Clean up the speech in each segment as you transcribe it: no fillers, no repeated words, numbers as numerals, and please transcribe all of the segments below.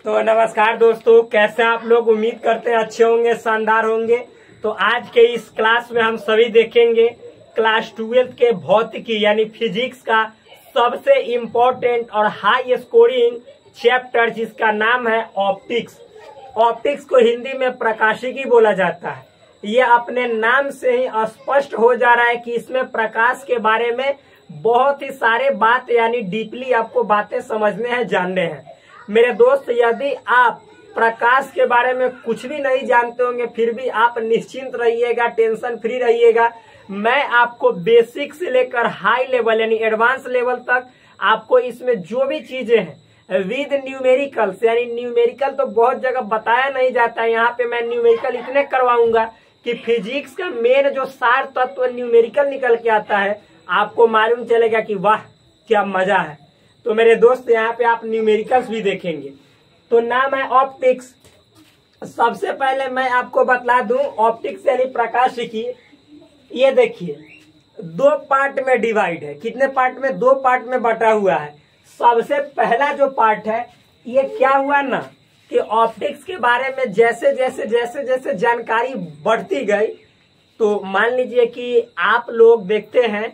तो नमस्कार दोस्तों, कैसे आप लोग? उम्मीद करते हैं अच्छे होंगे, शानदार होंगे। तो आज के इस क्लास में हम सभी देखेंगे क्लास 12th के भौतिकी यानी फिजिक्स का सबसे इम्पोर्टेंट और हाई स्कोरिंग चैप्टर, जिसका नाम है ऑप्टिक्स। ऑप्टिक्स को हिंदी में प्रकाशिकी बोला जाता है। ये अपने नाम से ही स्पष्ट हो जा रहा है कि इसमें प्रकाश के बारे में बहुत ही सारे बात यानी डीपली आपको बातें समझने हैं, जानने हैं। मेरे दोस्त, यदि आप प्रकाश के बारे में कुछ भी नहीं जानते होंगे, फिर भी आप निश्चिंत रहिएगा, टेंशन फ्री रहिएगा। मैं आपको बेसिक से लेकर हाई लेवल यानी एडवांस लेवल तक आपको इसमें जो भी चीजें हैं विद न्यूमेरिकल्स, यानी न्यूमेरिकल तो बहुत जगह बताया नहीं जाता है, यहाँ पे मैं न्यूमेरिकल इतने करवाऊंगा कि फिजिक्स का मेन जो सार तत्व न्यूमेरिकल निकल के आता है, आपको मालूम चलेगा कि वाह क्या मजा है। तो मेरे दोस्त, यहाँ पे आप न्यूमेरिकल्स भी देखेंगे। तो नाम है ऑप्टिक्स। सबसे पहले मैं आपको बतला दूं ऑप्टिक्स यानी प्रकाशिकी। ये देखिए, दो पार्ट में डिवाइड है। कितने पार्ट में? दो पार्ट में बटा हुआ है। सबसे पहला जो पार्ट है, ये क्या हुआ ना कि ऑप्टिक्स के बारे में जैसे जैसे जानकारी बढ़ती गई, तो मान लीजिए कि आप लोग देखते हैं,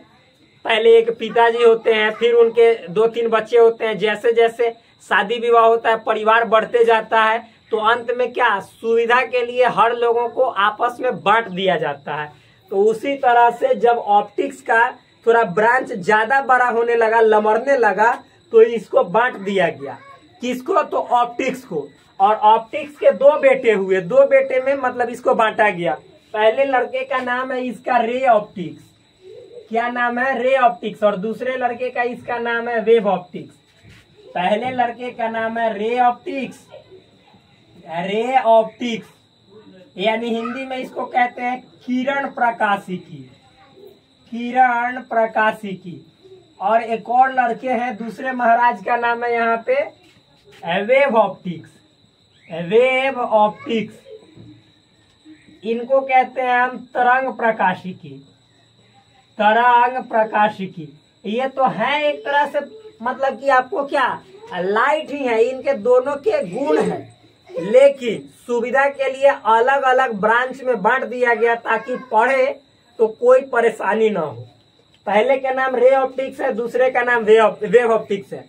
पहले एक पिताजी होते हैं, फिर उनके 2-3 बच्चे होते हैं, जैसे जैसे शादी विवाह होता है, परिवार बढ़ते जाता है, तो अंत में क्या, सुविधा के लिए हर लोगों को आपस में बांट दिया जाता है। तो उसी तरह से जब ऑप्टिक्स का थोड़ा ब्रांच ज्यादा बड़ा होने लगा, लमरने लगा, तो इसको बांट दिया गया। किसको? तो ऑप्टिक्स को। और ऑप्टिक्स के दो बेटे हुए, दो बेटे में मतलब इसको बांटा गया। पहले लड़के का नाम है इसका रे ऑप्टिक्स। क्या नाम है? Ray optics. और दूसरे लड़के का इसका नाम है वेव ऑप्टिक्स। पहले लड़के का नाम है रे ऑप्टिक्स, रे ऑप्टिक्स यानी हिंदी में इसको कहते हैं किरण प्रकाशिकी, किरण प्रकाशिकी। और एक और लड़के हैं, दूसरे महाराज का नाम है यहाँ पे वेव ऑप्टिक्स, वेव ऑप्टिक्स। इनको कहते हैं हम तरंग प्रकाशिकी, तरंग प्रकाशिकी। ये तो है एक तरह से, मतलब कि आपको क्या, लाइट ही है, इनके दोनों के गुण हैं, लेकिन सुविधा के लिए अलग अलग ब्रांच में बांट दिया गया ताकि पढ़े तो कोई परेशानी ना हो। पहले का नाम रे ऑप्टिक्स है, दूसरे का नाम वेव ऑप्टिक्स है।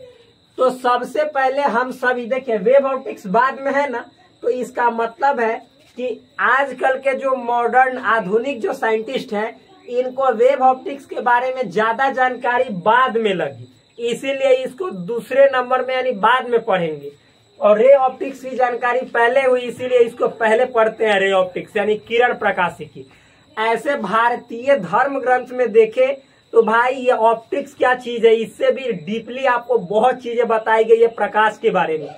तो सबसे पहले हम सभी देखिए, वेव ऑप्टिक्स बाद में है ना, तो इसका मतलब है कि आजकल के जो मॉडर्न आधुनिक जो साइंटिस्ट हैं, इनको वेव ऑप्टिक्स के बारे में ज्यादा जानकारी बाद में लगी, इसीलिए इसको दूसरे नंबर में यानी बाद में पढ़ेंगे। और रे ऑप्टिक्स की जानकारी पहले हुई, इसीलिए इसको पहले पढ़ते हैं, रे ऑप्टिक्स यानी किरण प्रकाशिकी। ऐसे भारतीय धर्म ग्रंथ में देखे तो भाई ये ऑप्टिक्स क्या चीज है, इससे भी डीपली आपको बहुत चीजें बताई गई है प्रकाश के बारे में।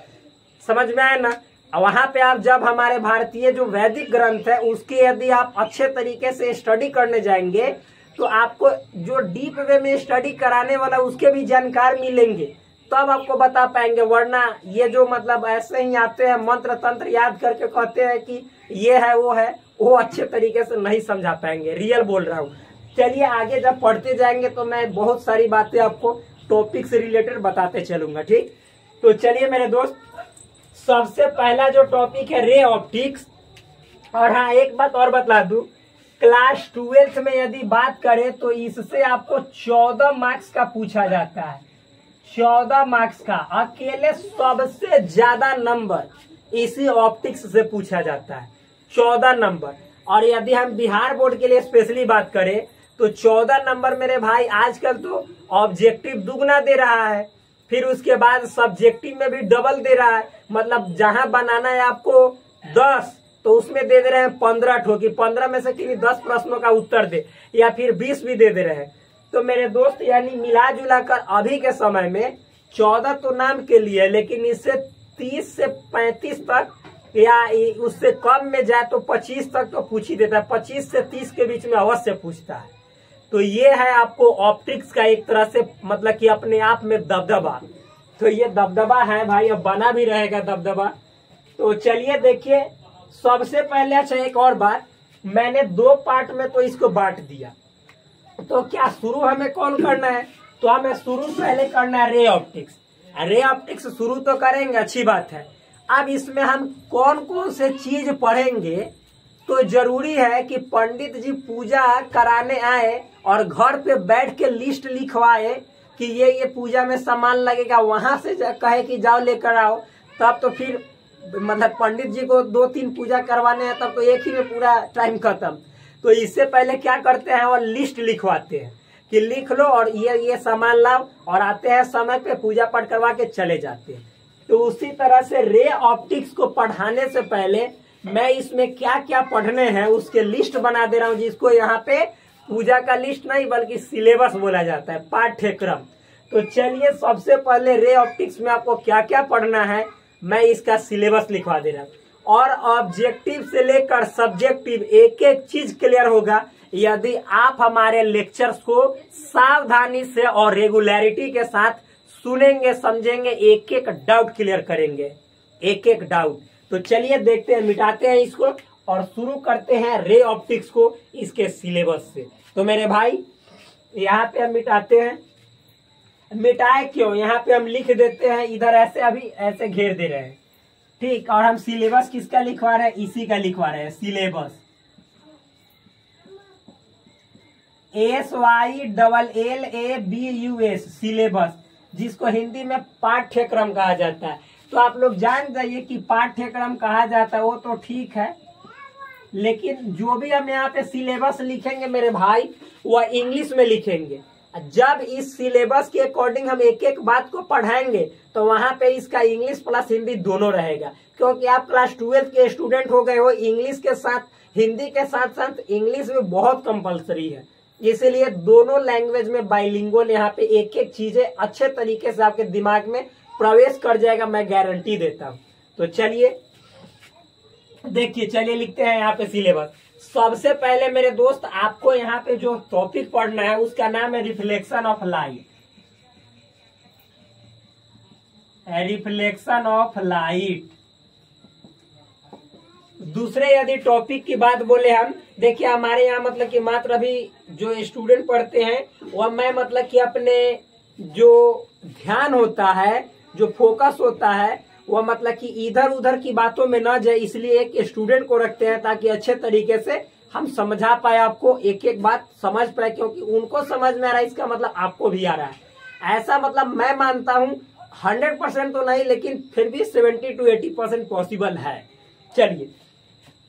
समझ में आया ना? वहां पे आप जब हमारे भारतीय जो वैदिक ग्रंथ है उसके यदि आप अच्छे तरीके से स्टडी करने जाएंगे, तो आपको जो डीप वे में स्टडी कराने वाला उसके भी जानकार मिलेंगे, तब आपको बता पाएंगे। वरना ये जो मतलब ऐसे ही आते हैं, मंत्र तंत्र याद करके कहते हैं कि ये है वो अच्छे तरीके से नहीं समझा पाएंगे। रियल बोल रहा हूँ। चलिए आगे जब पढ़ते जाएंगे तो मैं बहुत सारी बातें आपको टॉपिक से रिलेटेड बताते चलूंगा, ठीक? तो चलिए मेरे दोस्त, सबसे पहला जो टॉपिक है रे ऑप्टिक्स। और हाँ, एक बात और बता दूं, क्लास 12th में यदि बात करें तो इससे आपको 14 मार्क्स का पूछा जाता है। 14 मार्क्स का अकेले सबसे ज्यादा नंबर इसी ऑप्टिक्स से पूछा जाता है, 14 नंबर। और यदि हम बिहार बोर्ड के लिए स्पेशली बात करें तो 14 नंबर मेरे भाई आजकल तो ऑब्जेक्टिव दुगना दे रहा है, फिर उसके बाद सब्जेक्टिव में भी डबल दे रहा है। मतलब जहां बनाना है आपको 10, तो उसमें दे रहे हैं 15 ठोकी, 15 में से किसी 10 प्रश्नों का उत्तर दे, या फिर 20 भी दे रहे हैं। तो मेरे दोस्त, यानी मिला जुला कर अभी के समय में 14 तो नाम के लिए, लेकिन इससे 30 से 35 तक या उससे कम में जाए तो 25 तक तो पूछ ही देता है। 25 से 30 के बीच में अवश्य पूछता है। तो ये है आपको ऑप्टिक्स का एक तरह से मतलब कि अपने आप में दबदबा। तो ये दबदबा है भाई, अब बना भी रहेगा दबदबा। तो चलिए देखिए, सबसे पहले अच्छा एक और बात, मैंने 2 पार्ट में तो इसको बांट दिया, तो क्या शुरू हमें कौन करना है? तो हमें शुरू पहले करना है रे ऑप्टिक्स। रे ऑप्टिक्स शुरू तो करेंगे, अच्छी बात है। अब इसमें हम कौन कौन से चीज पढ़ेंगे, तो जरूरी है कि पंडित जी पूजा कराने आए और घर पे बैठ के लिस्ट लिखवाए कि ये पूजा में सामान लगेगा, वहां से कहे कि जाओ लेकर आओ, तब तो फिर मतलब पंडित जी को 2-3 पूजा करवाने हैं, तब तो एक ही में पूरा टाइम खत्म। तो इससे पहले क्या करते हैं, वो लिस्ट लिखवाते हैं कि लिख लो और ये सामान लाओ, और आते हैं समय पे पूजा पाठ करवा के चले जाते हैं। तो उसी तरह से रे ऑप्टिक्स को पढ़ाने से पहले मैं इसमें क्या क्या पढ़ने हैं उसके लिस्ट बना दे रहा हूं, जिसको यहाँ पे पूजा का लिस्ट नहीं बल्कि सिलेबस बोला जाता है, पाठ्यक्रम। तो चलिए सबसे पहले रे ऑप्टिक्स में आपको क्या क्या पढ़ना है मैं इसका सिलेबस लिखवा दे रहा हूं, और ऑब्जेक्टिव से लेकर सब्जेक्टिव एक एक चीज क्लियर होगा यदि आप हमारे लेक्चर्स को सावधानी से और रेगुलरिटी के साथ सुनेंगे, समझेंगे, एक एक डाउट क्लियर करेंगे, एक एक डाउट। तो चलिए देखते हैं, मिटाते हैं इसको और शुरू करते हैं रे ऑप्टिक्स को इसके सिलेबस से। तो मेरे भाई यहाँ पे हम मिटाते हैं, मिटाए क्यों, यहाँ पे हम लिख देते हैं इधर ऐसे, अभी ऐसे घेर दे रहे हैं, ठीक। और हम सिलेबस किसका लिखवा रहे हैं, इसी का लिखवा रहे हैं, सिलेबस SYLLABUS, सिलेबस, जिसको हिंदी में पाठ्यक्रम कहा जाता है। तो आप लोग जान जाइए कि पाठ्यक्रम कहा जाता है वो तो ठीक है, लेकिन जो भी हम यहाँ पे सिलेबस लिखेंगे मेरे भाई वह इंग्लिश में लिखेंगे। जब इस सिलेबस के अकॉर्डिंग हम एक एक बात को पढ़ाएंगे तो वहां पे इसका इंग्लिश प्लस हिंदी दोनों रहेगा, क्योंकि आप क्लास 12 के स्टूडेंट हो गए हो, इंग्लिश के साथ हिंदी के साथ साथ इंग्लिश भी बहुत कंपलसरी है, इसीलिए दोनों लैंग्वेज में बाइलिंगुअल यहाँ पे एक एक चीजें अच्छे तरीके से आपके दिमाग में प्रवेश कर जाएगा, मैं गारंटी देता हूँ। तो चलिए देखिए, चलिए लिखते हैं यहाँ पे सिलेबस। सबसे पहले मेरे दोस्त आपको यहाँ पे जो टॉपिक पढ़ना है उसका नाम है reflection of light, reflection of light. दूसरे यदि टॉपिक की बात बोले हम, देखिए हमारे यहाँ मतलब कि मात्र अभी जो स्टूडेंट पढ़ते हैं वह मैं मतलब कि अपने जो ध्यान होता है, जो फोकस होता है वह मतलब कि इधर उधर की बातों में न जाए, इसलिए एक स्टूडेंट को रखते हैं ताकि अच्छे तरीके से हम समझा पाए, आपको एक एक बात समझ पाए, क्योंकि उनको समझ में आ रहा है इसका मतलब आपको भी आ रहा है। ऐसा मतलब मैं मानता हूँ 100% तो नहीं, लेकिन फिर भी 70 to 80% पॉसिबल है। चलिए,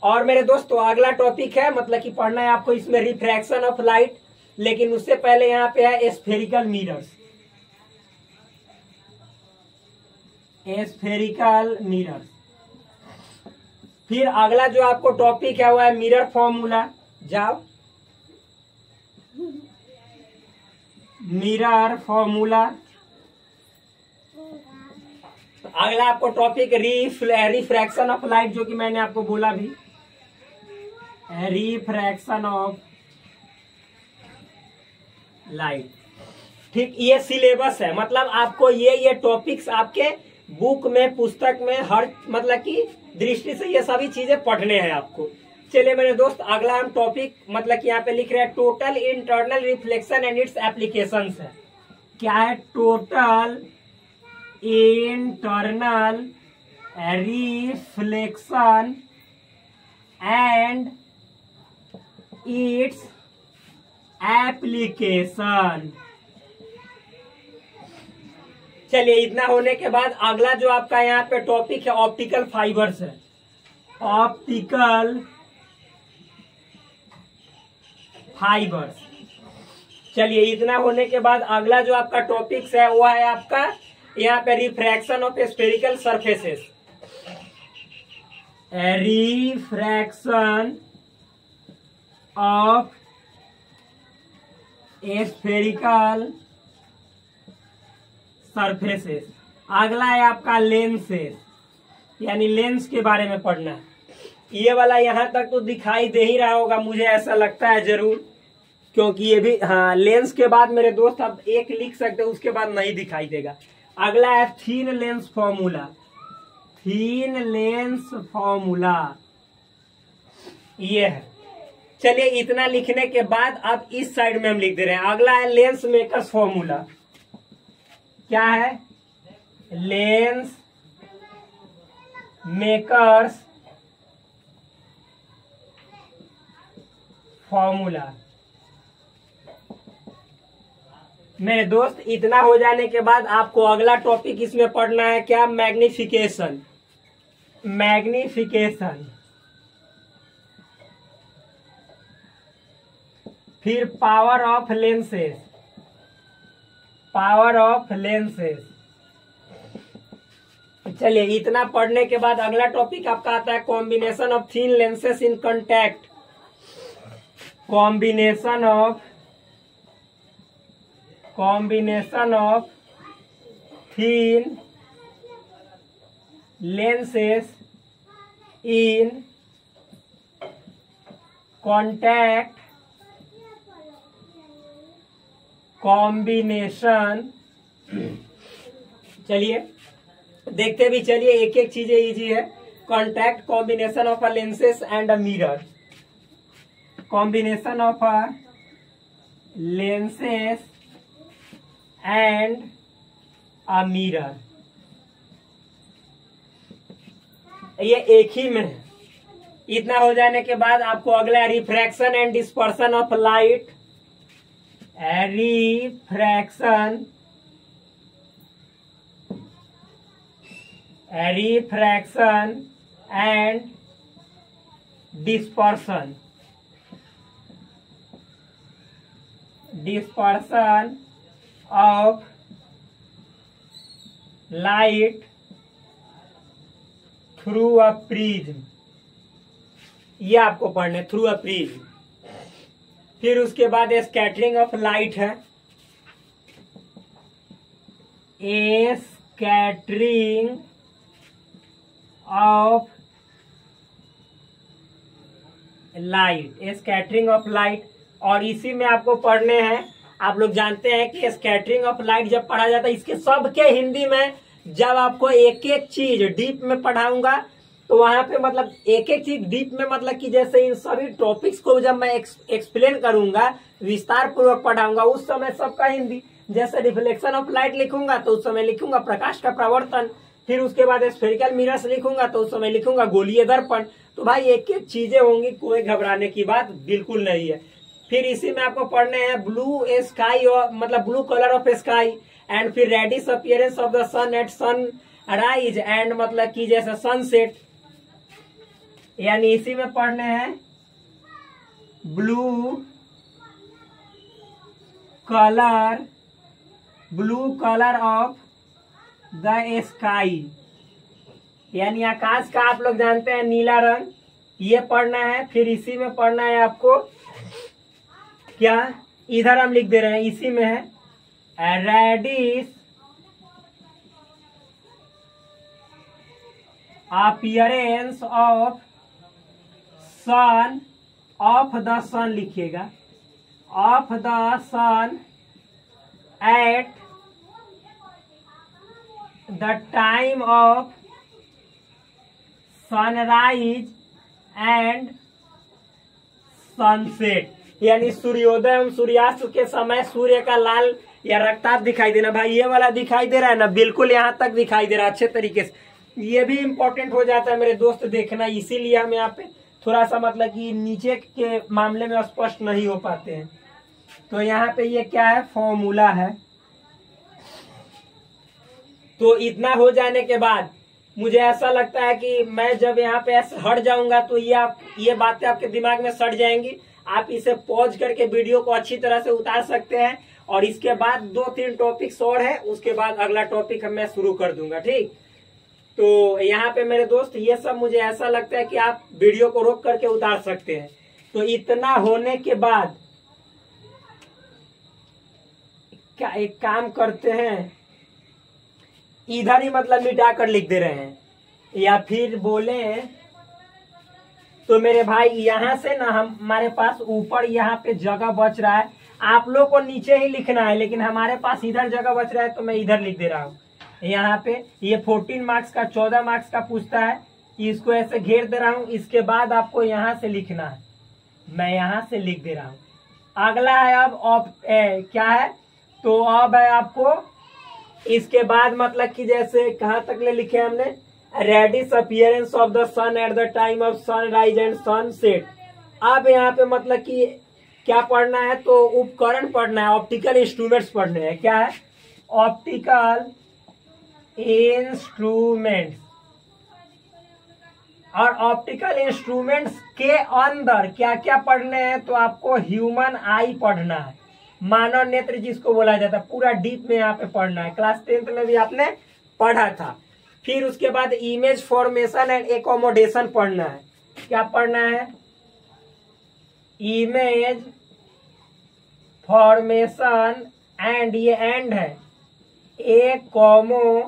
और मेरे दोस्तों अगला टॉपिक है मतलब कि पढ़ना है आपको इसमें रिफ्रैक्शन ऑफ लाइट, लेकिन उससे पहले यहाँ पे है स्फेरिकल मिरर्स, स्फेरिकल मिरर्स। फिर अगला जो आपको टॉपिक है वो है मिरर फॉर्मूला, जाओ मिरर फॉर्मूला। अगला आपको टॉपिक रिफ्रैक्शन ऑफ लाइट, जो कि मैंने आपको बोला भी, रिफ्रैक्शन ऑफ लाइट, ठीक। ये सिलेबस है, मतलब आपको ये टॉपिक्स आपके बुक में, पुस्तक में, हर मतलब की दृष्टि से ये सभी चीजें पढ़ने हैं आपको। चलिए मेरे दोस्त अगला हम टॉपिक मतलब कि यहाँ पे लिख रहे हैं total internal reflection and it's applications है। क्या है, total internal reflection and its application. चलिए, इतना होने के बाद अगला जो आपका यहाँ पे टॉपिक है ऑप्टिकल फाइबर्स है, ऑप्टिकल फाइबर्स। चलिए, इतना होने के बाद अगला जो आपका टॉपिक है वो है आपका यहाँ पे refraction of spherical surfaces, refraction of spherical surfaces. अगला है आपका लेंसेस, यानी लेंस के बारे में पढ़ना है। ये वाला यहाँ तक तो दिखाई दे ही रहा होगा, मुझे ऐसा लगता है जरूर, क्योंकि ये भी, हाँ, लेंस के बाद मेरे दोस्त आप एक लिख सकते हैं, उसके बाद नहीं दिखाई देगा। अगला है थीन लेंस फॉर्मूला, थीन लेंस फॉर्मूला ये है। चलिए, इतना लिखने के बाद अब इस साइड में हम लिख दे रहे हैं, अगला है लेंस मेकर्स फॉर्मूला। क्या है, लेंस मेकर्स फॉर्मूला। मेरे दोस्त इतना हो जाने के बाद आपको अगला टॉपिक इसमें पढ़ना है क्या, मैग्निफिकेशन। मैग्निफिकेशन, फिर power of lenses. Power of lenses. चलिए इतना पढ़ने के बाद अगला टॉपिक आपका आता है combination of thin lenses in contact. Combination of thin lenses in contact. Combination, चलिए देखते भी चलिए, एक एक चीजें इजी है। Contact combination of a lenses and a mirror. Combination of a lenses and a mirror, ये एक ही में है। इतना हो जाने के बाद आपको अगला refraction and dispersion of light. Refraction and dispersion of light through a prism. ये आपको पढ़ना है, थ्रू अ प्रिज्म। फिर उसके बाद स्कैटरिंग ऑफ लाइट है। स्कैटरिंग ऑफ लाइट, और इसी में आपको पढ़ने हैं। आप लोग जानते हैं कि स्कैटरिंग ऑफ लाइट जब पढ़ा जाता है, इसके सबके हिंदी में जब आपको एक एक चीज डीप में पढ़ाऊंगा तो वहां पे मतलब एक एक चीज डीप में, मतलब कि जैसे इन सभी टॉपिक्स को जब मैं एक्सप्लेन करूंगा, विस्तार पूर्वक पढ़ाऊंगा, उस समय सबका हिंदी। जैसे रिफ्लेक्शन ऑफ लाइट लिखूंगा तो उस समय लिखूंगा प्रकाश का प्रवर्तन। फिर उसके बाद स्फेरिकल मिरर्स लिखूंगा तो उस समय लिखूंगा गोलीय दर्पण। तो भाई एक एक चीजें होंगी, कोई घबराने की बात बिल्कुल नहीं है। फिर इसी में आपको पढ़ने हैं ब्लू स्काई, और मतलब blue colour of sky, and फिर reddish appearance of the sun at sunrise, and मतलब कि जैसे सनसेट। यानी इसी में पढ़ने हैं blue colour of the sky, यानी आकाश का आप लोग जानते हैं नीला रंग, ये पढ़ना है। फिर इसी में पढ़ना है आपको क्या, इधर हम लिख दे रहे हैं, इसी में है reddish appearance of sun, of the sun लिखिएगा, of the sun at the time of sunrise and sunset, यानी सूर्योदय एवं सूर्यास्त के समय सूर्य का लाल या रक्ताभ दिखाई देना। भाई ये वाला दिखाई दे रहा है ना, बिल्कुल यहाँ तक दिखाई दे रहा है अच्छे तरीके से। ये भी इम्पोर्टेंट हो जाता है मेरे दोस्त, देखना। इसीलिए हम यहाँ पे थोड़ा सा मतलब कि नीचे के मामले में स्पष्ट नहीं हो पाते हैं। तो यहाँ पे ये क्या है, फॉर्मूला है। तो इतना हो जाने के बाद मुझे ऐसा लगता है कि मैं जब यहाँ पे ऐसे हट जाऊंगा तो ये बातें आपके दिमाग में सट जाएंगी। आप इसे पॉज करके वीडियो को अच्छी तरह से उतार सकते हैं, और इसके बाद 2-3 टॉपिक्स और है, उसके बाद अगला टॉपिक मैं शुरू कर दूंगा, ठीक। तो यहाँ पे मेरे दोस्त ये सब मुझे ऐसा लगता है कि आप वीडियो को रोक करके उतार सकते हैं। तो इतना होने के बाद क्या एक काम करते हैं, इधर ही मतलब मिटा कर लिख दे रहे हैं, या फिर बोले तो मेरे भाई यहाँ से ना हमारे पास ऊपर यहाँ पे जगह बच रहा है। आप लोग को नीचे ही लिखना है, लेकिन हमारे पास इधर जगह बच रहा है तो मैं इधर लिख दे रहा हूँ। यहाँ पे ये 14 मार्क्स का 14 मार्क्स का पूछता है, इसको ऐसे घेर दे रहा हूँ। इसके बाद आपको यहाँ से लिखना है, मैं यहाँ से लिख दे रहा हूँ। अगला है अब क्या है, तो अब है आपको इसके बाद मतलब कि जैसे कहाँ तक ले लिखे हमने, reddish appearance of the sun at the time of sunrise and sunset. अब यहाँ पे मतलब कि क्या पढ़ना है, तो उपकरण पढ़ना है, ऑप्टिकल इंस्ट्रूमेंट्स पढ़ने हैं। क्या है? Optical instruments. और ऑप्टिकल इंस्ट्रूमेंट्स के अंदर क्या क्या पढ़ने हैं, तो आपको ह्यूमन आई पढ़ना है, मानव नेत्र जिसको बोला जाता है, पूरा डीप में यहाँ पे पढ़ना है। क्लास 10th में भी आपने पढ़ा था। फिर उसके बाद इमेज फॉर्मेशन एंड एकोमोडेशन पढ़ना है। क्या पढ़ना है? इमेज फॉर्मेशन एंड, ये एंड है, accommodation.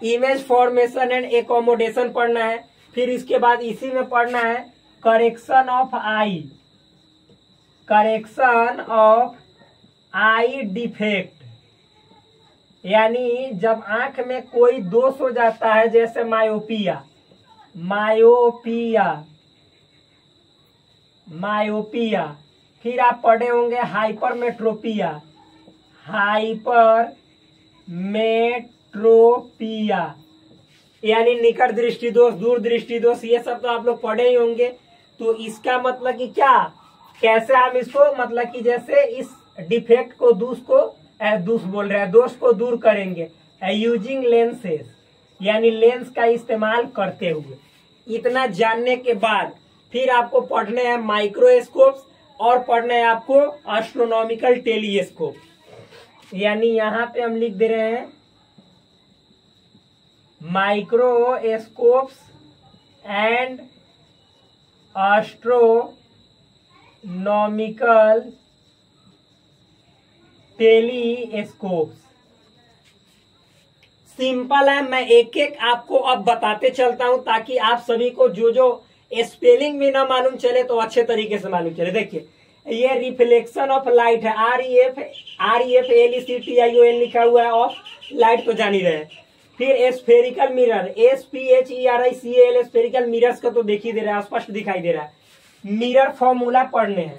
Image formation and accommodation पढ़ना है। फिर इसके बाद इसी में पढ़ना है correction of I, correction of I defect, यानी जब आंख में कोई दोष हो जाता है, जैसे मायोपिया, मायोपिया, मायोपिया। फिर आप पढ़े होंगे हाइपरमेट्रोपिया, हाइपरमेट्रोपिया यानी निकट दृष्टि दोष, दूर दृष्टि दोष, ये सब तो आप लोग पढ़े ही होंगे। तो इसका मतलब कि क्या, कैसे हम इसको मतलब कि जैसे इस डिफेक्ट को, दोष को दूर करेंगे यूजिंग लेंसेज, यानी लेंस का इस्तेमाल करते हुए। इतना जानने के बाद फिर आपको पढ़ने हैं माइक्रोस्कोप्स और पढ़ने हैं आपको एस्ट्रोनॉमिकल टेलीस्कोप। यानी यहाँ पे हम लिख दे रहे हैं microscopes and astronomical telescopes. Simple है, मैं एक एक आपको अब बताते चलता हूं ताकि आप सभी को जो स्पेलिंग भी ना मालूम चले तो अच्छे तरीके से मालूम चले। देखिए, ये रिफ्लेक्शन ऑफ लाइट है, REFLECTION लिखा हुआ है, ऑफ लाइट तो जान ही रहे हैं। फिर spherical mirror, SPHERICAL, spherical mirrors का तो देख ही दे रहा है, स्पष्ट दिखाई दे रहा है। मिरर फॉर्मूला पढ़ने हैं।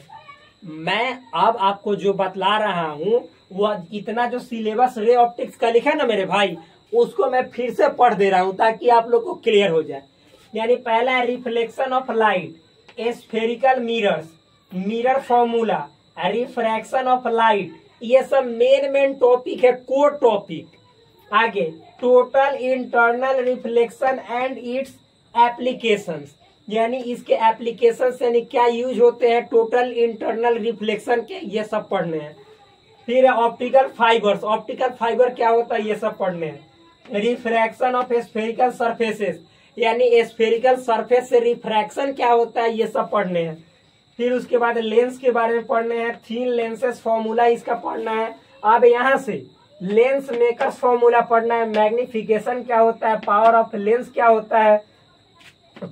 मैं अब आपको जो बतला रहा हूं वो इतना जो सिलेबस रे ऑप्टिक्स का लिखा है ना मेरे भाई, उसको मैं फिर से पढ़ दे रहा हूं ताकि आप लोग को क्लियर हो जाए। यानी पहला है reflection of light, spherical mirrors, mirror formula, refraction of light, ये सब मेन टॉपिक है, कोर टॉपिक। आगे total internal reflection and it's applications, यानी इसके एप्लीकेशंस यानी क्या यूज होते हैं टोटल इंटरनल रिफ्लेक्शन के, ये सब पढ़ने हैं। फिर ऑप्टिकल फाइबर्स, ऑप्टिकल फाइबर क्या होता है, ये सब पढ़ने हैं। रिफ्रैक्शन ऑफ स्फेरिकल सरफेसेस, यानी स्फेरिकल सरफेस से रिफ्रैक्शन क्या होता है, ये सब पढ़ने हैं। फिर उसके बाद लेंस के बारे में पढ़ने हैं, थीन लेंसेस फॉर्मूला इसका पढ़ना है। अब यहाँ से लेंस मेकर्स फॉर्मूला पढ़ना है, मैग्निफिकेशन क्या होता है, पावर ऑफ लेंस क्या होता है,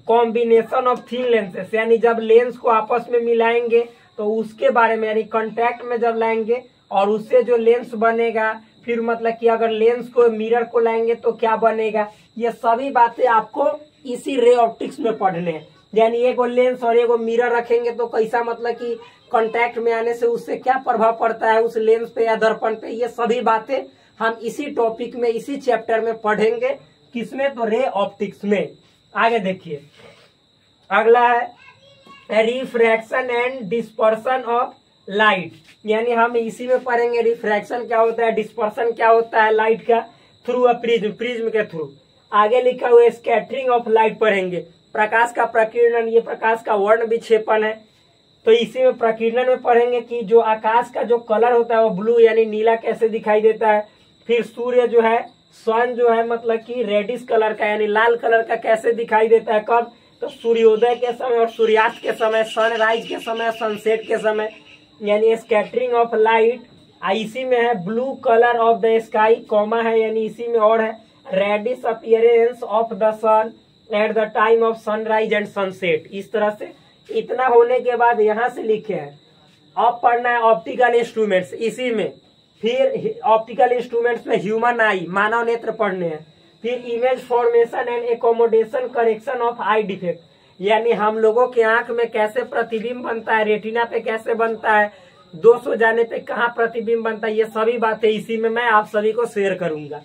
कॉम्बिनेशन ऑफ थीन लेंसेस, यानी जब लेंस को आपस में मिलाएंगे तो उसके बारे में, यानी कांटेक्ट में जब लाएंगे और उससे जो लेंस बनेगा, फिर मतलब कि अगर लेंस को मिरर को लाएंगे तो क्या बनेगा, ये सभी बातें आपको इसी रे ऑप्टिक्स में पढ़ने हैं। यानी एगो लेंस और एगो मिरर रखेंगे तो कैसा मतलब कि कांटेक्ट में आने से उससे क्या प्रभाव पड़ता है उस लेंस पे या दर्पण पे, ये सभी बातें हम इसी टॉपिक में, इसी चैप्टर में पढ़ेंगे। किसमें? तो रे ऑप्टिक्स में। आगे देखिए, अगला है refraction and dispersion of light, यानी हम इसी में पढ़ेंगे रिफ्रैक्शन क्या होता है, डिस्पर्सन क्या होता है लाइट का थ्रू अ प्रिज्म, प्रिज्म के थ्रू। आगे लिखा हुआ स्कैटरिंग ऑफ लाइट पढ़ेंगे, प्रकाश का प्रकीर्णन, ये प्रकाश का वर्ण विक्षेपण है। तो इसी में प्रकीर्णन में पढ़ेंगे कि जो आकाश का जो कलर होता है वो ब्लू यानी नीला कैसे दिखाई देता है। फिर सूर्य जो है, सन जो है मतलब कि रेडिश कलर का यानी लाल कलर का कैसे दिखाई देता है, कब? तो सूर्योदय के समय और सूर्यास्त के समय, सनराइज के समय, सनसेट के समय, यानी स्कैटरिंग ऑफ लाइट। इसी में है blue colour of the sky, comma है यानी इसी में और है reddish appearance of the sun at the time of sunrise and sunset. इस तरह से इतना होने के बाद यहाँ से लिखे हैं अब पढ़ना है ऑप्टिकल इंस्ट्रूमेंट्स, इसी में फिर ऑप्टिकल इंस्ट्रूमेंट्स में ह्यूमन आई, मानव नेत्र पढ़ने हैं। फिर image formation and accommodation, correction of I defect, यानी हम लोगों के आंख में कैसे प्रतिबिंब बनता है, रेटिना पे कैसे बनता है, दोष हो जाने पे कहाँ प्रतिबिंब बनता है, ये सभी बातें इसी में मैं आप सभी को शेयर करूंगा।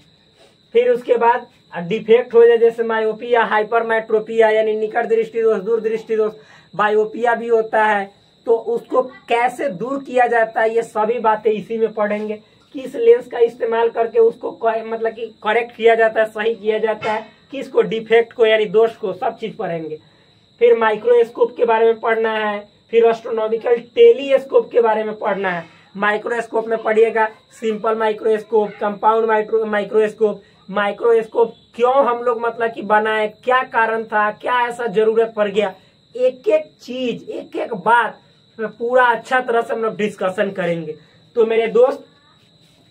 फिर उसके बाद डिफेक्ट हो जाए, जैसे मायोपिया, हाइपरमेट्रोपिया यानी निकट दृष्टि दोष, दूर दृष्टि दोष, बायोपिया भी होता है, तो उसको कैसे दूर किया जाता है, ये सभी बातें इसी में पढ़ेंगे। किस लेंस का इस्तेमाल करके उसको मतलब कि करेक्ट किया जाता है, सही किया जाता है, किसको डिफेक्ट को यानी दोष को, सब चीज पढ़ेंगे। फिर माइक्रोस्कोप के बारे में पढ़ना है, फिर एस्ट्रोनॉमिकल टेलीस्कोप के बारे में पढ़ना है। माइक्रोस्कोप में पढ़िएगा simple microscope, compound microscope, microscope क्यों हम लोग मतलब कि बनाए, क्या कारण था, क्या ऐसा जरूरत पड़ गया, एक एक चीज, एक एक बात पूरा अच्छा तरह से हम लोग डिस्कशन करेंगे। तो मेरे दोस्त,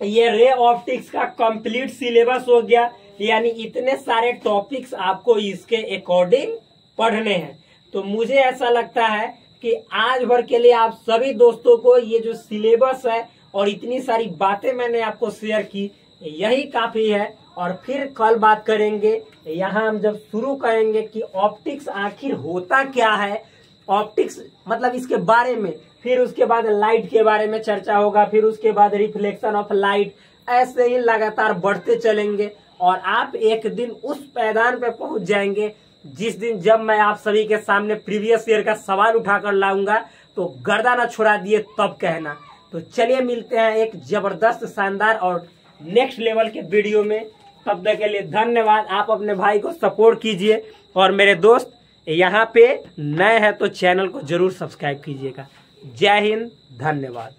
ये रे ऑप्टिक्स का कंप्लीट सिलेबस हो गया, यानी इतने सारे टॉपिक्स आपको इसके अकॉर्डिंग पढ़ने हैं। तो मुझे ऐसा लगता है कि आज भर के लिए आप सभी दोस्तों को ये जो सिलेबस है और इतनी सारी बातें मैंने आपको शेयर की, यही काफी है। और फिर कल बात करेंगे, यहाँ हम जब शुरू करेंगे कि ऑप्टिक्स आखिर होता क्या है, ऑप्टिक्स मतलब इसके बारे में, फिर उसके बाद लाइट के बारे में चर्चा होगा, फिर उसके बाद रिफ्लेक्शन ऑफ लाइट, ऐसे ही लगातार बढ़ते चलेंगे। और आप एक दिन उस पैदान पे पहुंच जाएंगे जिस दिन जब मैं आप सभी के सामने प्रीवियस ईयर का सवाल उठाकर लाऊंगा तो गर्दा ना छुड़ा दिए तब कहना। तो चलिए मिलते हैं एक जबरदस्त, शानदार और नेक्स्ट लेवल के वीडियो में। तब तक के लिए धन्यवाद। आप अपने भाई को सपोर्ट कीजिए, और मेरे दोस्त यहाँ पे नए हैं तो चैनल को जरूर सब्सक्राइब कीजिएगा। जय हिंद, धन्यवाद।